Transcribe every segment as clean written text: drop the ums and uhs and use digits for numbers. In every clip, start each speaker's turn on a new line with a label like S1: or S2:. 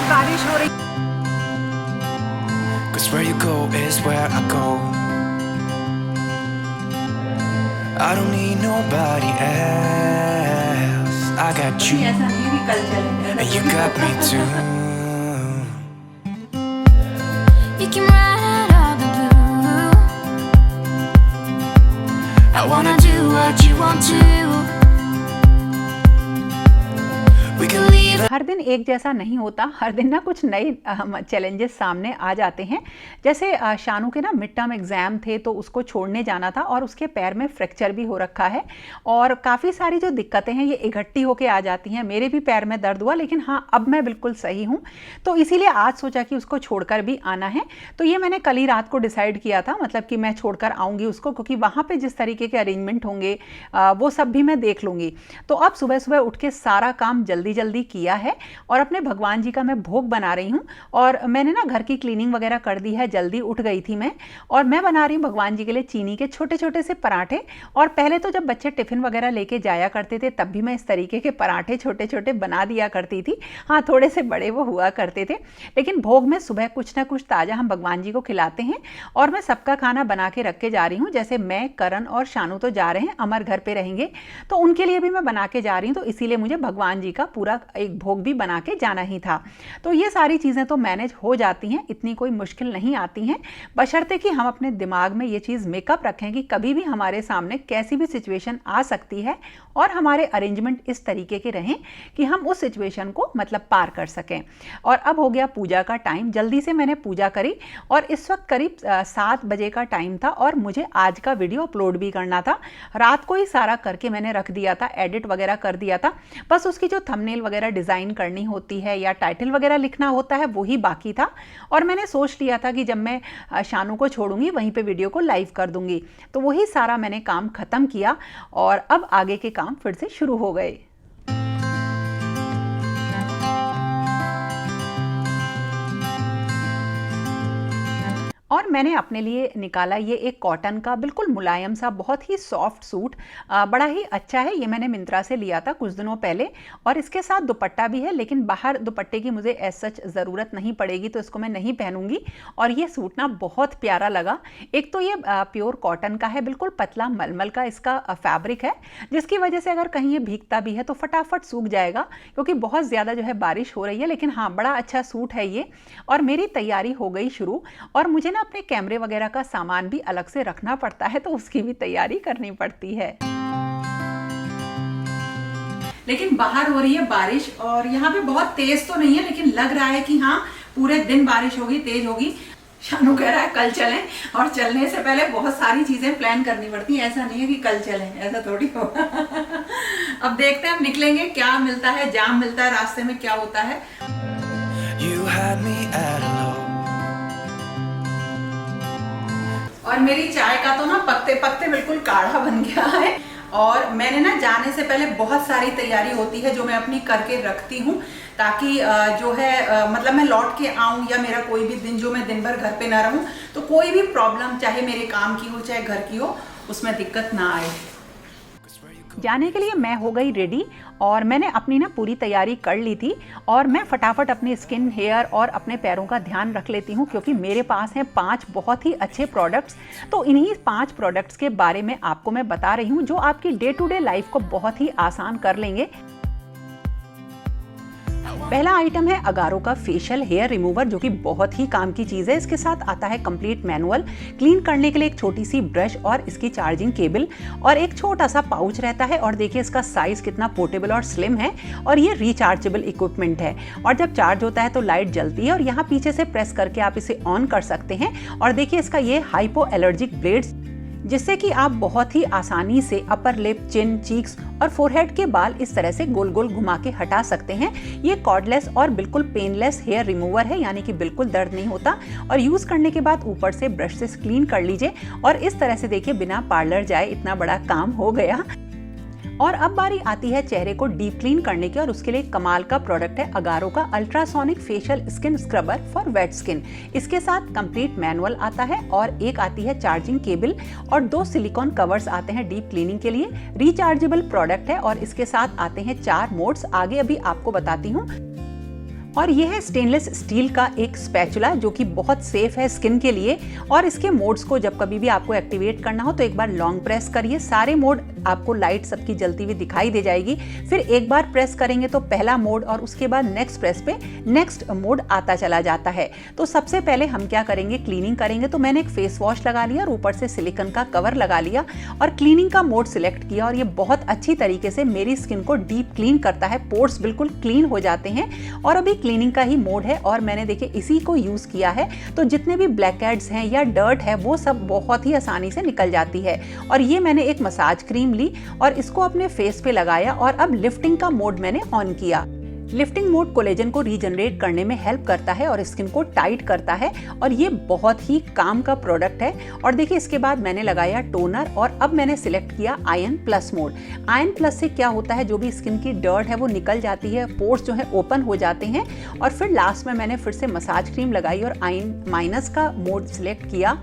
S1: बारिश हो रही।
S2: 'Cause where you go is where I go. I don't need nobody else. I got you,
S1: ऐसा नहीं है कि कल चलेंगे।
S2: and you got me too.
S3: You can ride all the blue. I wanna do what you want to. We can leave.
S1: हर दिन एक जैसा नहीं होता, हर दिन ना कुछ नए चैलेंजेस सामने आ जाते हैं। जैसे शानू के ना मिड टर्म एग्ज़ाम थे तो उसको छोड़ने जाना था और उसके पैर में फ्रैक्चर भी हो रखा है और काफ़ी सारी जो दिक्कतें हैं ये इकट्ठी होके आ जाती हैं। मेरे भी पैर में दर्द हुआ, लेकिन हाँ अब मैं बिल्कुल सही हूँ, तो इसीलिए आज सोचा कि उसको छोड़कर भी आना है। तो ये मैंने कल ही रात को डिसाइड किया था, मतलब कि मैं छोड़कर आऊँगी उसको, क्योंकि वहाँ पर जिस तरीके के अरेंजमेंट होंगे वो सब भी मैं देख लूँगी। तो अब सुबह सुबह उठ के सारा काम जल्दी जल्दी किया है और अपने भगवान जी का मैं भोग बना रही हूँ। और मैंने ना घर की क्लीनिंग वगैरह कर दी है, जल्दी उठ गई थी मैं, और मैं बना रही हूँ भगवान जी के लिए चीनी के छोटे छोटे से पराठे। और पहले तो जब बच्चे टिफ़िन वगैरह लेके जाया करते थे तब भी मैं इस तरीके के पराठे छोटे छोटे बना दिया करती थी। हाँ, थोड़े से बड़े वो हुआ करते थे, लेकिन भोग में सुबह कुछ ना कुछ ताज़ा हम भगवान जी को खिलाते हैं। और मैं सबका खाना बना के रख के जा रही हूँ। जैसे मैं, करण और शानू तो जा रहे हैं, अमर घर पे रहेंगे, तो उनके लिए भी मैं बना के जा रही हूँ। तो इसीलिए मुझे भगवान जी का पूरा एक भोग भी बना के जाना ही था। तो ये सारी चीज़ें तो मैनेज हो जाती हैं, इतनी कोई मुश्किल नहीं आती हैं, बशर्ते कि हम अपने दिमाग में ये चीज़ मेकअप रखें कि कभी भी हमारे सामने कैसी भी सिचुएशन आ सकती है और हमारे अरेंजमेंट इस तरीके के रहें कि हम उस सिचुएशन को मतलब पार कर सकें। और अब हो गया पूजा का टाइम, जल्दी से मैंने पूजा करी और इस वक्त करीब 7 बजे का टाइम था और मुझे आज का वीडियो अपलोड भी करना था। रात को ही सारा करके मैंने रख दिया था, एडिट वगैरह कर दिया था, बस उसकी जो थंबनेल वगैरह डिज़ाइन करनी होती है या टाइटल वगैरह लिखना होता है वही बाकी था। और मैंने सोच लिया था कि जब मैं शानू को छोड़ूंगी वहीं पे वीडियो को लाइव कर दूंगी, तो वही सारा मैंने काम ख़त्म किया और अब आगे के काम फिर से शुरू हो गए। और मैंने अपने लिए निकाला ये एक कॉटन का बिल्कुल मुलायम सा बहुत ही सॉफ्ट सूट, बड़ा ही अच्छा है। ये मैंने मिंत्रा से लिया था कुछ दिनों पहले और इसके साथ दुपट्टा भी है, लेकिन बाहर दुपट्टे की मुझे एज सच ज़रूरत नहीं पड़ेगी तो इसको मैं नहीं पहनूंगी। और ये सूट ना बहुत प्यारा लगा। एक तो ये प्योर कॉटन का है, बिल्कुल पतला मलमल का इसका फैब्रिक है, जिसकी वजह से अगर कहीं ये भीगता भी है तो फटाफट सूख जाएगा, क्योंकि बहुत ज़्यादा जो है बारिश हो रही है। लेकिन हाँ, बड़ा अच्छा सूट है ये। और मेरी तैयारी हो गई शुरू और मुझे ना अपने कैमरे वगैरह का सामान भी अलग से रखना पड़ता है, तो उसकी भी तैयारी करनी पड़ती है। लेकिन बाहर हो रही है बारिश और यहाँ पे बहुत तेज तो नहीं है, लेकिन लग रहा है कि हाँ पूरे दिन बारिश होगी, तेज होगी। शानू कह रहा है कल चलें, और चलने से पहले बहुत सारी चीजें प्लान करनी पड़ती है। ऐसा नहीं है कि कल चलें, ऐसा थोड़ी हो। अब देखते हैं, हम निकलेंगे क्या मिलता है, जाम मिलता है रास्ते में, क्या होता है।
S2: You had me at hello.
S1: और मेरी चाय का तो ना पकते पकते बिल्कुल काढ़ा बन गया है। और मैंने ना जाने से पहले बहुत सारी तैयारी होती है जो मैं अपनी करके रखती हूँ, ताकि जो है मतलब मैं लौट के आऊँ या मेरा कोई भी दिन जो मैं दिन भर घर पे ना रहूँ तो कोई भी प्रॉब्लम, चाहे मेरे काम की हो चाहे घर की हो, उसमें दिक्कत ना आए। जाने के लिए मैं हो गई रेडी और मैंने अपनी ना पूरी तैयारी कर ली थी। और मैं फटाफट अपनी स्किन, हेयर और अपने पैरों का ध्यान रख लेती हूँ, क्योंकि मेरे पास हैं 5 बहुत ही अच्छे प्रोडक्ट्स। तो इन्हीं 5 प्रोडक्ट्स के बारे में आपको मैं बता रही हूँ जो आपकी डे टू डे लाइफ को बहुत ही आसान कर लेंगे। पहला आइटम है अगारो का फेशियल हेयर रिमूवर, जो कि बहुत ही काम की चीज़ है। इसके साथ आता है कंप्लीट मैनुअल, क्लीन करने के लिए एक छोटी सी ब्रश और इसकी चार्जिंग केबल और एक छोटा सा पाउच रहता है। और देखिए इसका साइज कितना पोर्टेबल और स्लिम है और ये रिचार्जेबल इक्विपमेंट है। और जब चार्ज होता है तो लाइट जलती है और यहाँ पीछे से प्रेस करके आप इसे ऑन कर सकते हैं। और देखिए इसका ये हाइपो एलर्जिक ब्लेड्स, जिससे कि आप बहुत ही आसानी से अपर लिप, चिन, चीक्स और फोरहेड के बाल इस तरह से गोल गोल घुमा के हटा सकते हैं। ये कॉर्डलेस और बिल्कुल पेनलेस हेयर रिमूवर है, यानी कि बिल्कुल दर्द नहीं होता। और यूज़ करने के बाद ऊपर से ब्रश से क्लीन कर लीजिए और इस तरह से देखिए बिना पार्लर जाए इतना बड़ा काम हो गया। और अब बारी आती है चेहरे को डीप क्लीन करने की, और उसके लिए कमाल का प्रोडक्ट है अगारो का ultrasonic facial skin scrubber for wait skin. इसके साथ कंप्लीट मैनुअल आता है और एक आती है चार्जिंग केबल और 2 सिलिकॉन कवर्स आते हैं डीप क्लीनिंग के लिए। रिचार्जेबल प्रोडक्ट है और इसके साथ आते हैं 4 मोड्स, आगे अभी आपको बताती हूँ। और ये है स्टेनलेस स्टील का एक स्पैचुला जो कि बहुत सेफ है स्किन के लिए। और इसके मोड्स को जब कभी भी आपको एक्टिवेट करना हो तो एक बार लॉन्ग प्रेस करिए, सारे मोड आपको लाइट सबकी जलती हुई दिखाई दे जाएगी। फिर एक बार प्रेस करेंगे तो पहला मोड और उसके बाद नेक्स्ट प्रेस पे नेक्स्ट मोड आता चला जाता है। तो सबसे पहले हम क्या करेंगे, क्लीनिंग करेंगे। तो मैंने एक फेस वॉश लगा लिया और ऊपर से सिलिकॉन का कवर लगा लिया और क्लीनिंग का मोड सिलेक्ट किया और ये बहुत अच्छी तरीके से मेरी स्किन को डीप क्लीन करता है, पोर्स बिल्कुल क्लीन हो जाते हैं। और अभी क्लीनिंग का ही मोड है और मैंने देखिए इसी को यूज किया है, तो जितने भी ब्लैक हेड्स हैं या डर्ट है वो सब बहुत ही आसानी से निकल जाती है। और ये मैंने एक मसाज क्रीम ली और इसको अपने फेस पे लगाया और अब लिफ्टिंग का मोड मैंने ऑन किया। लिफ्टिंग मोड कोलेजन को रीजनरेट करने में हेल्प करता है और स्किन को टाइट करता है और ये बहुत ही काम का प्रोडक्ट है। और देखिए इसके बाद मैंने लगाया टोनर और अब मैंने सिलेक्ट किया ion plus mode. Ion plus से क्या होता है, जो भी स्किन की डर्ट है वो निकल जाती है, पोर्स जो है ओपन हो जाते हैं। और फिर लास्ट में मैंने फिर से मसाज क्रीम लगाई और आयन माइनस का मोड सिलेक्ट किया।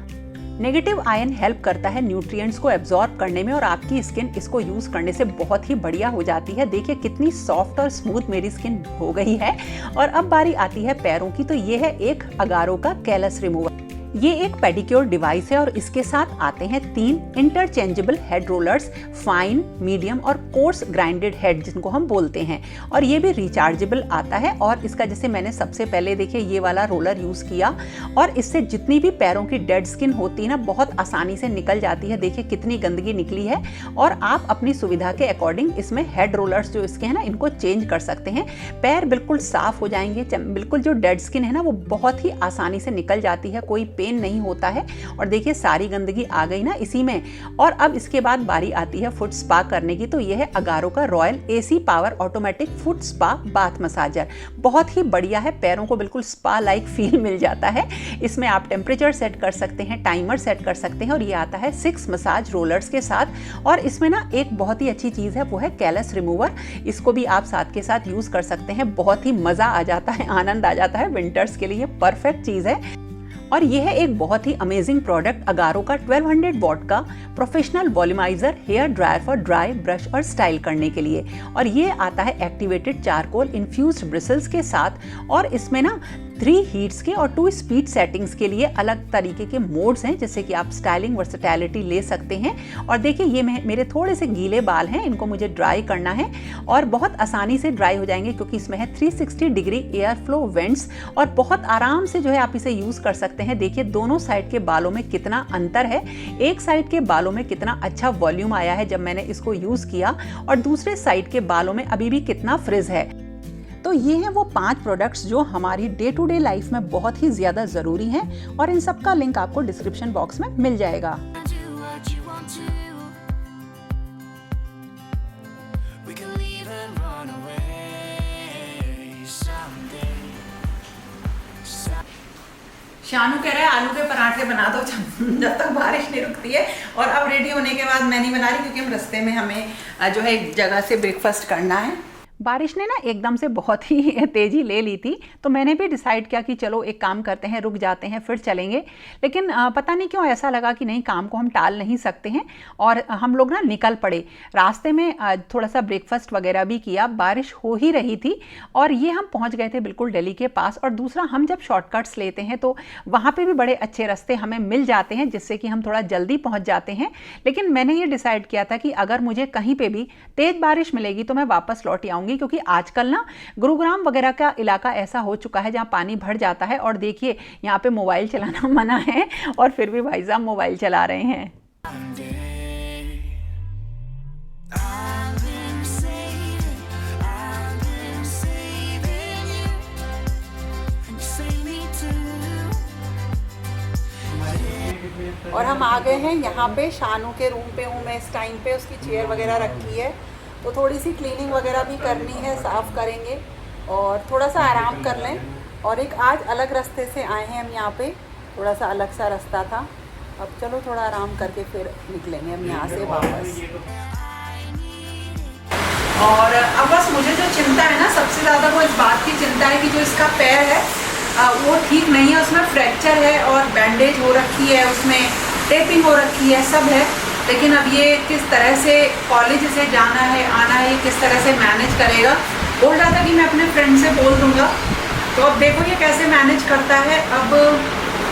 S1: नेगेटिव आयन हेल्प करता है न्यूट्रिएंट्स को एब्जॉर्ब करने में और आपकी स्किन इसको यूज करने से बहुत ही बढ़िया हो जाती है। देखिए कितनी सॉफ्ट और स्मूथ मेरी स्किन हो गई है। और अब बारी आती है पैरों की, तो ये है एक अगारो का कैलस रिमूवर। ये एक पेडिक्योर डिवाइस है और इसके साथ आते हैं 3 interchangeable head rollers, fine, medium और कोर्स ग्राइंडेड हेड जिनको हम बोलते हैं। और ये भी रिचार्जेबल आता है और इसका जैसे मैंने सबसे पहले देखिए ये वाला रोलर यूज किया और इससे जितनी भी पैरों की डेड स्किन होती है ना बहुत आसानी से निकल जाती है। देखिए कितनी गंदगी निकली है और आप अपनी सुविधा के अकॉर्डिंग इसमें हेड रोलर्स जो इसके हैं ना इनको चेंज कर सकते हैं। पैर बिल्कुल साफ हो जाएंगे, बिल्कुल जो डेड स्किन है ना वो बहुत ही आसानी से निकल जाती है, कोई पेन नहीं होता है। और देखिए सारी गंदगी आ गई ना इसी में। और अब इसके बाद बारी आती है फुट स्पा करने की, तो यह है अगारो का royal AC power automatic foot spa bath massager. बहुत ही बढ़िया है, पैरों को बिल्कुल स्पा लाइक फील मिल जाता है। इसमें आप टेम्परेचर सेट कर सकते हैं, टाइमर सेट कर सकते हैं और ये आता है 6 मसाज रोलर्स के साथ। और इसमें ना एक बहुत ही अच्छी चीज़ है वो है कैलस रिमूवर। इसको भी आप साथ के साथ यूज़ कर सकते हैं, बहुत ही मज़ा आ जाता है, आनंद आ जाता है। विंटर्स के लिए परफेक्ट चीज़ है। और यह है एक बहुत ही अमेजिंग प्रोडक्ट अगारो का 1200 वॉट का professional volumiser hair dryer for dry brush और स्टाइल करने के लिए। और ये आता है एक्टिवेटेड चारकोल इन्फ्यूज्ड ब्रिसल्स के साथ और इसमें ना 3 हीट्स के और 2 स्पीड सेटिंग्स के लिए अलग तरीके के मोड्स हैं, जैसे कि आप स्टाइलिंग वर्सेटैलिटी ले सकते हैं। और देखिए ये मेरे थोड़े से गीले बाल हैं, इनको मुझे ड्राई करना है और बहुत आसानी से ड्राई हो जाएंगे क्योंकि इसमें है 360 डिग्री एयर फ्लो वेंट्स और बहुत आराम से जो है आप इसे यूज़ कर सकते हैं। देखिए दोनों साइड के बालों में कितना अंतर है, एक साइड के बालों में कितना अच्छा वॉल्यूम आया है जब मैंने इसको यूज़ किया और दूसरे साइड के बालों में अभी भी कितना फ्रिज है। तो ये हैं वो 5 प्रोडक्ट्स जो हमारी डे टू डे लाइफ में बहुत ही ज़्यादा ज़रूरी हैं और इन सब का लिंक आपको डिस्क्रिप्शन बॉक्स में मिल जाएगा।
S3: Do what you want to.
S2: We can leave and run away someday.
S1: Shanu कह रहा है आलू के पराठे बना दो जब तक बारिश नहीं रुकती है। और अब रेडी होने के बाद मैं नहीं बना रही क्योंकि हम रास्ते में हमें जो है एक जगह से ब्रेकफास्ट करना है। बारिश ने ना एकदम से बहुत ही तेज़ी ले ली थी, तो मैंने भी डिसाइड किया कि चलो एक काम करते हैं, रुक जाते हैं फिर चलेंगे। लेकिन पता नहीं क्यों ऐसा लगा कि नहीं, काम को हम टाल नहीं सकते हैं और हम लोग ना निकल पड़े। रास्ते में थोड़ा सा ब्रेकफास्ट वगैरह भी किया, बारिश हो ही रही थी और ये हम पहुंच गए थे बिल्कुल दिल्ली के पास। और दूसरा, हम जब शॉर्टकट्स लेते हैं तो वहाँ पर भी बड़े अच्छे रास्ते हमें मिल जाते हैं जिससे कि हम थोड़ा जल्दी पहुँच जाते हैं। लेकिन मैंने ये डिसाइड किया था कि अगर मुझे कहीं पर भी तेज़ बारिश मिलेगी तो मैं वापस लौट आऊँगी, क्योंकि आजकल ना गुरुग्राम वगैरह का इलाका ऐसा हो चुका है जहाँ पानी भर जाता है। और देखिए यहाँ पे मोबाइल चलाना मना है और फिर भी भाई साहब मोबाइल चला रहे हैं। और हम आ गए हैं यहाँ पे, शानू के रूम पे हूँ मैं इस टाइम पे। उसकी चेयर वगैरह रखी है तो थोड़ी सी क्लीनिंग वगैरह भी करनी है, साफ़ करेंगे और थोड़ा सा आराम कर लें। और एक आज अलग रास्ते से आए हैं हम यहाँ पे, थोड़ा सा अलग सा रास्ता था। अब चलो थोड़ा आराम करके फिर निकलेंगे हम यहाँ से वापस। और अब बस मुझे जो चिंता है ना सबसे ज़्यादा, वो इस बात की चिंता है कि जो इसका पैर है वो ठीक नहीं है, उसमें फ्रैक्चर है और बैंडेज हो रखी है, उसमें टेपिंग हो रखी है, सब है। लेकिन अब ये किस तरह से कॉलेज से जाना है आना है, किस तरह से मैनेज करेगा। बोल रहा था कि मैं अपने फ्रेंड से बोल दूंगा तो अब देखो ये कैसे मैनेज करता है। अब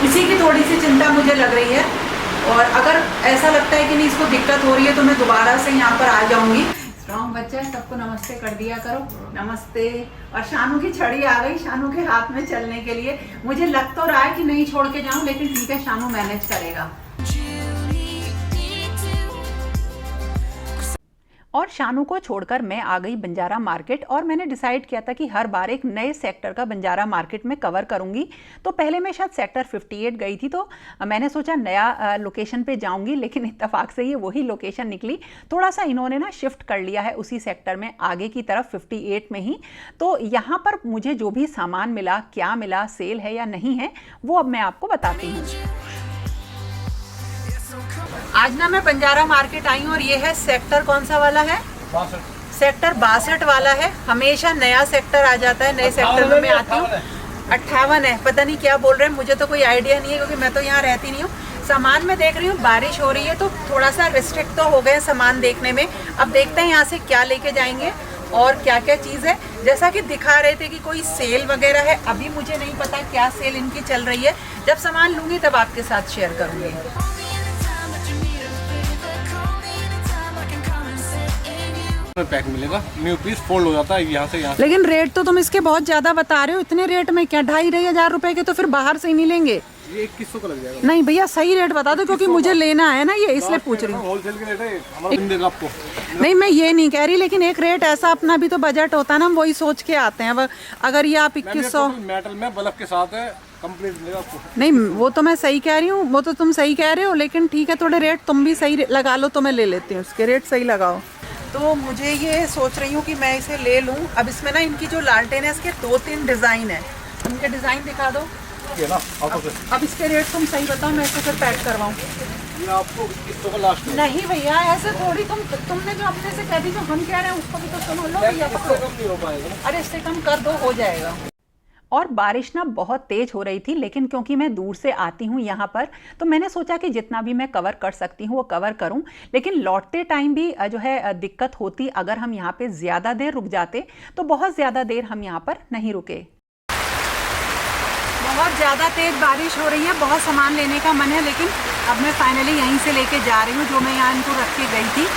S1: इसी की थोड़ी सी चिंता मुझे लग रही है, और अगर ऐसा लगता है कि नहीं इसको दिक्कत हो रही है तो मैं दोबारा से यहाँ पर आ जाऊंगी। स्ट्रॉन्ग बच्चा है, सबको नमस्ते कर दिया करो, नमस्ते। और शानू की छड़ी आ गई शानू के हाथ में चलने के लिए। मुझे लग तो रहा है कि नहीं छोड़ के जाऊं, लेकिन ठीक है शानू मैनेज करेगा। और शानू को छोड़कर मैं आ गई बंजारा मार्केट, और मैंने डिसाइड किया था कि हर बार एक नए सेक्टर का बंजारा मार्केट में कवर करूंगी। तो पहले मैं शायद सेक्टर 58 गई थी, तो मैंने सोचा नया लोकेशन पे जाऊंगी, लेकिन इत्तेफाक से ये वही लोकेशन निकली। थोड़ा सा इन्होंने ना शिफ्ट कर लिया है उसी सेक्टर में आगे की तरफ 58 में ही। तो यहाँ पर मुझे जो भी सामान मिला, क्या मिला, सेल है या नहीं है, वो अब मैं आपको बताती हूँ। आज ना मैं बंजारा मार्केट आई हूँ, और ये है सेक्टर कौन सा वाला है? 62। सेक्टर 62 वाला है। हमेशा नया सेक्टर आ जाता है, नए सेक्टर में मैं आती हूँ। 58 है, पता नहीं क्या बोल रहे हैं, मुझे तो कोई आइडिया नहीं है क्योंकि मैं तो यहाँ रहती नहीं हूँ। सामान में देख रही हूँ, बारिश हो रही है तो थोड़ा सा रिस्ट्रिक्ट तो हो गए सामान देखने में। अब देखते हैं यहाँ से क्या लेके जाएंगे और क्या क्या चीज़ है। जैसा कि दिखा रहे थे कि कोई सेल वगैरह है, अभी मुझे नहीं पता क्या सेल इनकी चल रही है। जब सामान लूँगी तब आपके साथ शेयर करूँगी।
S4: पैक मिलेगा, न्यू पीस फोल्ड हो जाता है यहाँ से यहाँ।
S1: लेकिन रेट तो तुम इसके बहुत ज्यादा बता रहे हो। इतने रेट में क्या 2,500 रुपए के तो फिर बाहर से ही नहीं लेंगे।
S4: ये 2100 का लग जाएगा।
S1: नहीं भैया सही रेट बता दो, क्योंकि मुझे लेना है ना ये, इसलिए पूछ रही हूँ।
S4: होलसेल के रेट है हमारा, दिन देगा आपको।
S1: नहीं मैं ये नहीं कह रही, लेकिन एक रेट ऐसा अपना भी तो बजट होता है ना, हम वही सोच के आते हैं। अगर ये आप 2100
S4: मेटल में बल्ब के साथ है, कंप्लीट मिलेगा आपको।
S1: नहीं वो तो मैं सही कह रही हूँ, वो तो तुम सही कह रहे हो, लेकिन ठीक है थोड़े रेट तुम भी सही लगा लो तो मैं ले लेती हूँ। उसके रेट सही लगाओ। तो मुझे ये सोच रही हूँ कि मैं इसे ले लूँ। अब इसमें ना इनकी जो लालटेन है इसके 2-3 डिज़ाइन है। उनके डिज़ाइन दिखा दो।
S4: ये ना
S1: अब इसके रेट तुम सही बताओ, मैं इसे फिर पैक करवाऊँ।
S4: ये आपको 2100 का लास्ट है।
S1: नहीं भैया ऐसे थोड़ी, तुमने जो अपने से कह दी, जो हम कह रहे हैं उसको भी तो सुनो। लो भैया
S4: इससे कम नहीं हो पाएगा।
S1: अरे इससे कम कर दो, हो जाएगा। और बारिश ना बहुत तेज़ हो रही थी, लेकिन क्योंकि मैं दूर से आती हूँ यहाँ पर, तो मैंने सोचा कि जितना भी मैं कवर कर सकती हूँ वो कवर करूँ। लेकिन लौटते टाइम भी जो है दिक्कत होती, अगर हम यहाँ पे ज़्यादा देर रुक जाते। तो बहुत ज़्यादा देर हम यहाँ पर नहीं रुके। बहुत ज़्यादा तेज़ बारिश हो रही है, बहुत सामान लेने का मन है, लेकिन अब मैं फाइनली यहीं से लेके जा रही हूँ जो मैं यहाँ इनको रख के गई थी।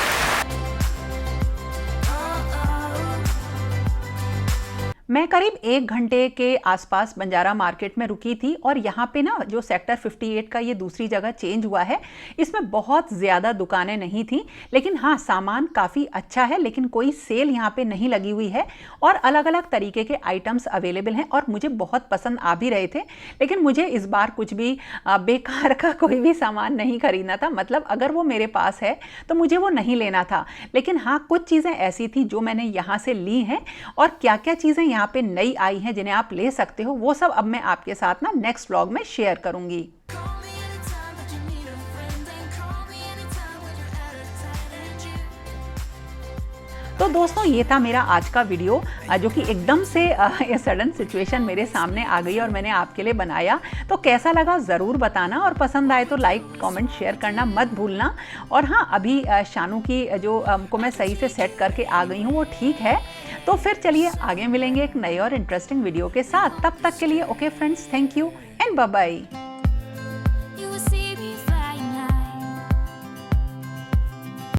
S1: मैं करीब 1 घंटे के आसपास बंजारा मार्केट में रुकी थी, और यहाँ पे ना जो सेक्टर 58 का ये दूसरी जगह चेंज हुआ है, इसमें बहुत ज़्यादा दुकानें नहीं थी, लेकिन हाँ सामान काफ़ी अच्छा है। लेकिन कोई सेल यहाँ पे नहीं लगी हुई है, और अलग अलग तरीके के आइटम्स अवेलेबल हैं, और मुझे बहुत पसंद आ भी रहे थे। लेकिन मुझे इस बार कुछ भी बेकार का कोई भी सामान नहीं खरीदना था। मतलब अगर वो मेरे पास है तो मुझे वो नहीं लेना था। लेकिन हाँ कुछ चीज़ें ऐसी थी जो मैंने यहाँ से ली हैं, और क्या क्या चीज़ें यहाँ पे नई आई हैं जिन्हें आप ले सकते हो, वो सब अब मैं आपके साथ ना नेक्स्ट व्लॉग में शेयर करूंगी। तो दोस्तों ये था मेरा आज का वीडियो, जो कि एकदम से ये सडन सिचुएशन मेरे सामने आ गई और मैंने आपके लिए बनाया। तो कैसा लगा ज़रूर बताना, और पसंद आए तो लाइक कमेंट शेयर करना मत भूलना। और हाँ अभी शानू की जो को मैं सही से सेट करके आ गई हूँ वो ठीक है। तो फिर चलिए आगे मिलेंगे एक नए और इंटरेस्टिंग वीडियो के साथ। तब तक के लिए okay friends, thank you and bye bye.